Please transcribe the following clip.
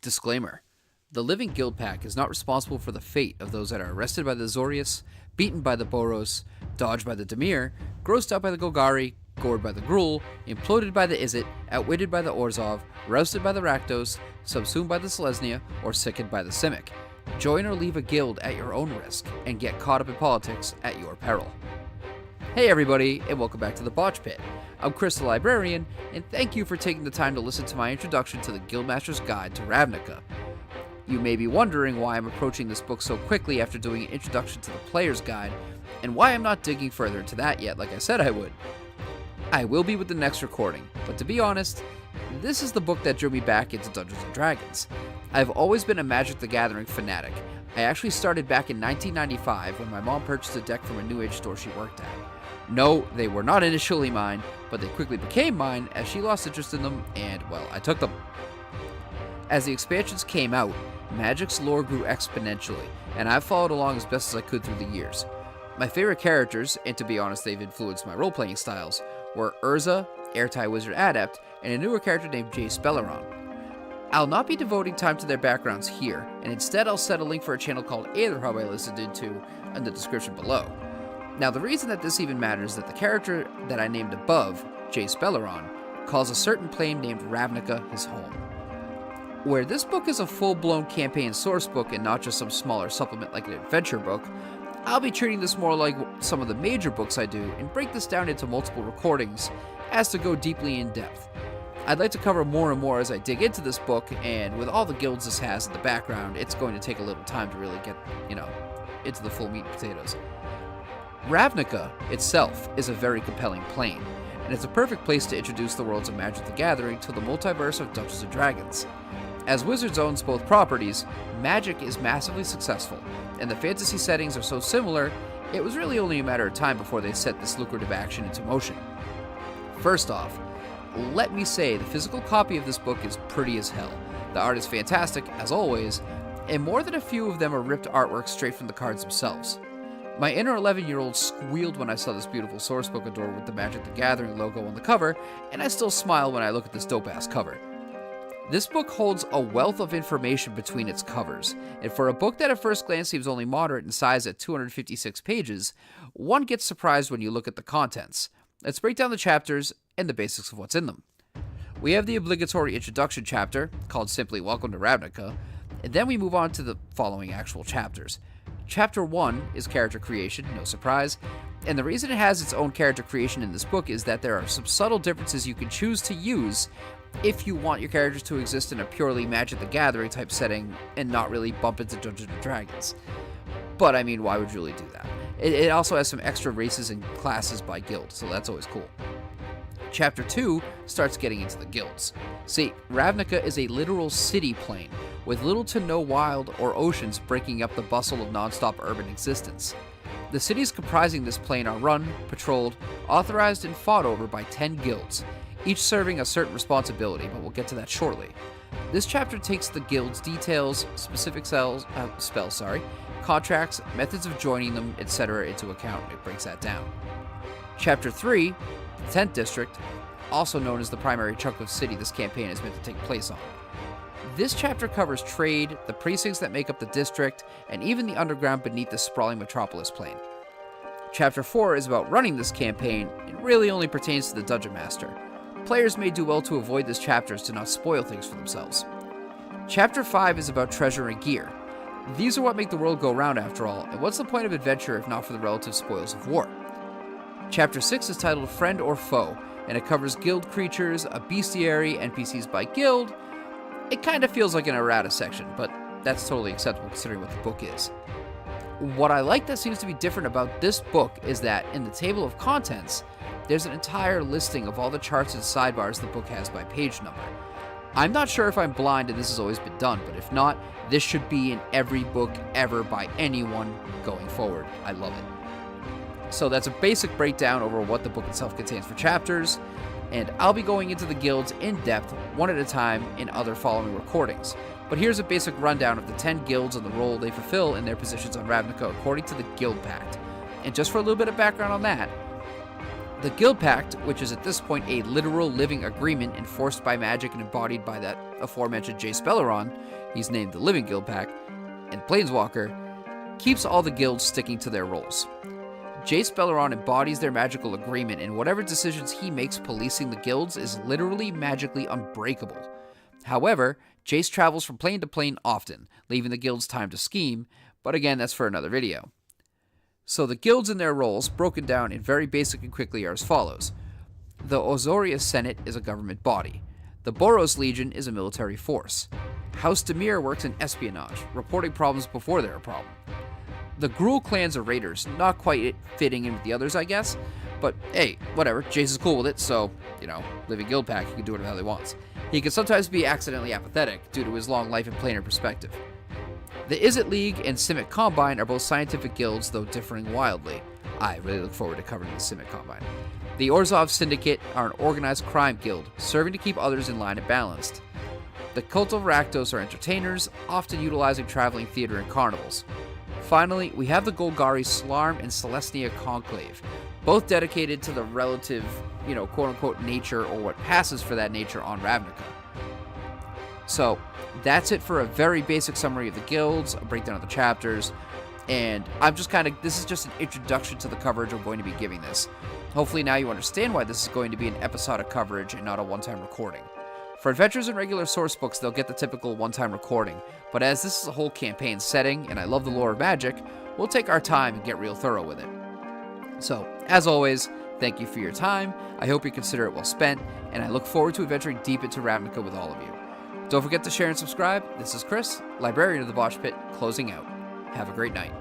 Disclaimer. The Living Guild Pack is not responsible for the fate of those that are arrested by the Azorius, beaten by the Boros, dodged by the Dimir, grossed out by the Golgari, gored by the Gruul, imploded by the Izzet, outwitted by the Orzhov, rousted by the Rakdos, subsumed by the Selesnya, or sickened by the Simic. Join or leave a guild at your own risk, and get caught up in politics at your peril. Hey everybody, and welcome back to the Botch Pit. I'm Chris the Librarian, and thank you for taking the time to listen to my introduction to the Guildmasters Guide to Ravnica. You may be wondering why I'm approaching this book so quickly after doing an introduction to the Player's Guide, and why I'm not digging further into that yet like I said I would. I will be with the next recording, but to be honest, this is the book that drew me back into Dungeons & Dragons. I've always been a Magic the Gathering fanatic. I actually started back in 1995 when my mom purchased a deck from a New Age store she worked at. No, they were not initially mine, but they quickly became mine as she lost interest in them, and, well, I took them. As the expansions came out, Magic's lore grew exponentially, and I've followed along as best as I could through the years. My favorite characters, and to be honest they've influenced my role-playing styles, were Urza, Airtie Wizard Adept, and a newer character named Jay Spelleron. I'll not be devoting time to their backgrounds here, and instead I'll set a link for a channel called Aetherhub I listened into in the description below. Now the reason that this even matters is that the character that I named above, Jay Spelleron, calls a certain plane named Ravnica his home. Where this book is a full-blown campaign source book and not just some smaller supplement like an adventure book, I'll be treating this more like some of the major books I do and break this down into multiple recordings as to go deeply in depth. I'd like to cover more and more as I dig into this book, and with all the guilds this has in the background, it's going to take a little time to really get, into the full meat and potatoes. Ravnica itself is a very compelling plane, and it's a perfect place to introduce the worlds of Magic the Gathering to the multiverse of Dungeons & Dragons. As Wizards owns both properties, Magic is massively successful, and the fantasy settings are so similar, it was really only a matter of time before they set this lucrative action into motion. First off, let me say the physical copy of this book is pretty as hell. The art is fantastic, as always, and more than a few of them are ripped artwork straight from the cards themselves. My inner 11-year-old squealed when I saw this beautiful source book adored with the Magic the Gathering logo on the cover, and I still smile when I look at this dope-ass cover. This book holds a wealth of information between its covers, and for a book that at first glance seems only moderate in size at 256 pages, one gets surprised when you look at the contents. Let's break down the chapters and the basics of what's in them. We have the obligatory introduction chapter, called simply Welcome to Ravnica, and then we move on to the following actual chapters. Chapter 1 is character creation, no surprise, and the reason it has its own character creation in this book is that there are some subtle differences you can choose to use if you want your characters to exist in a purely Magic the Gathering type setting and not really bump into Dungeons & Dragons. But I mean, why would you really do that? It also has some extra races and classes by guild, so that's always cool. Chapter 2 starts getting into the guilds. See, Ravnica is a literal city plane, with little to no wild or oceans breaking up the bustle of non-stop urban existence. The cities comprising this plane are run, patrolled, authorized, and fought over by 10 guilds, each serving a certain responsibility, but we'll get to that shortly. This chapter takes the guild's details, specific spells, contracts, methods of joining them, etc. into account. It breaks that down. Chapter 3, the 10th District, also known as the primary chunk of city this campaign is meant to take place on. This chapter covers trade, the precincts that make up the district, and even the underground beneath the sprawling metropolis plane. Chapter 4 is about running this campaign, and really only pertains to the Dungeon Master. Players may do well to avoid this chapter as to not spoil things for themselves. Chapter 5 is about treasure and gear. These are what make the world go round after all, and what's the point of adventure if not for the relative spoils of war? Chapter 6 is titled Friend or Foe, and it covers guild creatures, a bestiary, NPCs by guild. It kind of feels like an errata section, but that's totally acceptable considering what the book is. What I like that seems to be different about this book is that in the table of contents, there's an entire listing of all the charts and sidebars the book has by page number. I'm not sure if I'm blind and this has always been done, but if not, this should be in every book ever by anyone going forward. I love it. So that's a basic breakdown over what the book itself contains for chapters, and I'll be going into the guilds in depth, one at a time, in other following recordings. But here's a basic rundown of the 10 guilds and the role they fulfill in their positions on Ravnica according to the Guild Pact. And just for a little bit of background on that, The Guild Pact, which is at this point a literal living agreement enforced by magic and embodied by that aforementioned Jace Belleron, he's named the Living Guild Pact, and Planeswalker, keeps all the guilds sticking to their roles. Jace Belleron embodies their magical agreement, and whatever decisions he makes policing the guilds is literally magically unbreakable. However, Jace travels from plane to plane often, leaving the guilds time to scheme, but again, that's for another video. So the guilds and their roles, broken down in very basic and quickly, are as follows. The Azorius Senate is a government body. The Boros Legion is a military force. House Dimir works in espionage, reporting problems before they're a problem. The Gruul clans are raiders, not quite fitting in with the others, I guess, but hey, whatever, Jace is cool with it, so, Living Guild Pack, he can do whatever the hell he wants. He can sometimes be accidentally apathetic due to his long life and planar perspective. The Izzet League and Simic Combine are both scientific guilds, though differing wildly. I really look forward to covering the Simic Combine. The Orzhov Syndicate are an organized crime guild, serving to keep others in line and balanced. The Cult of Rakdos are entertainers, often utilizing traveling theater and carnivals. Finally, we have the Golgari Slarm and Celestia Conclave, both dedicated to the relative, quote-unquote nature or what passes for that nature on Ravnica. So, that's it for a very basic summary of the guilds, a breakdown of the chapters, and this is just an introduction to the coverage I'm going to be giving this. Hopefully now you understand why this is going to be an episodic coverage and not a one-time recording. For adventures and regular source books, they'll get the typical one-time recording, but as this is a whole campaign setting, and I love the lore of Magic, we'll take our time and get real thorough with it. So, as always, thank you for your time, I hope you consider it well spent, and I look forward to adventuring deep into Ravnica with all of you. Don't forget to share and subscribe. This is Chris, Librarian of the Bosch Pit, closing out. Have a great night.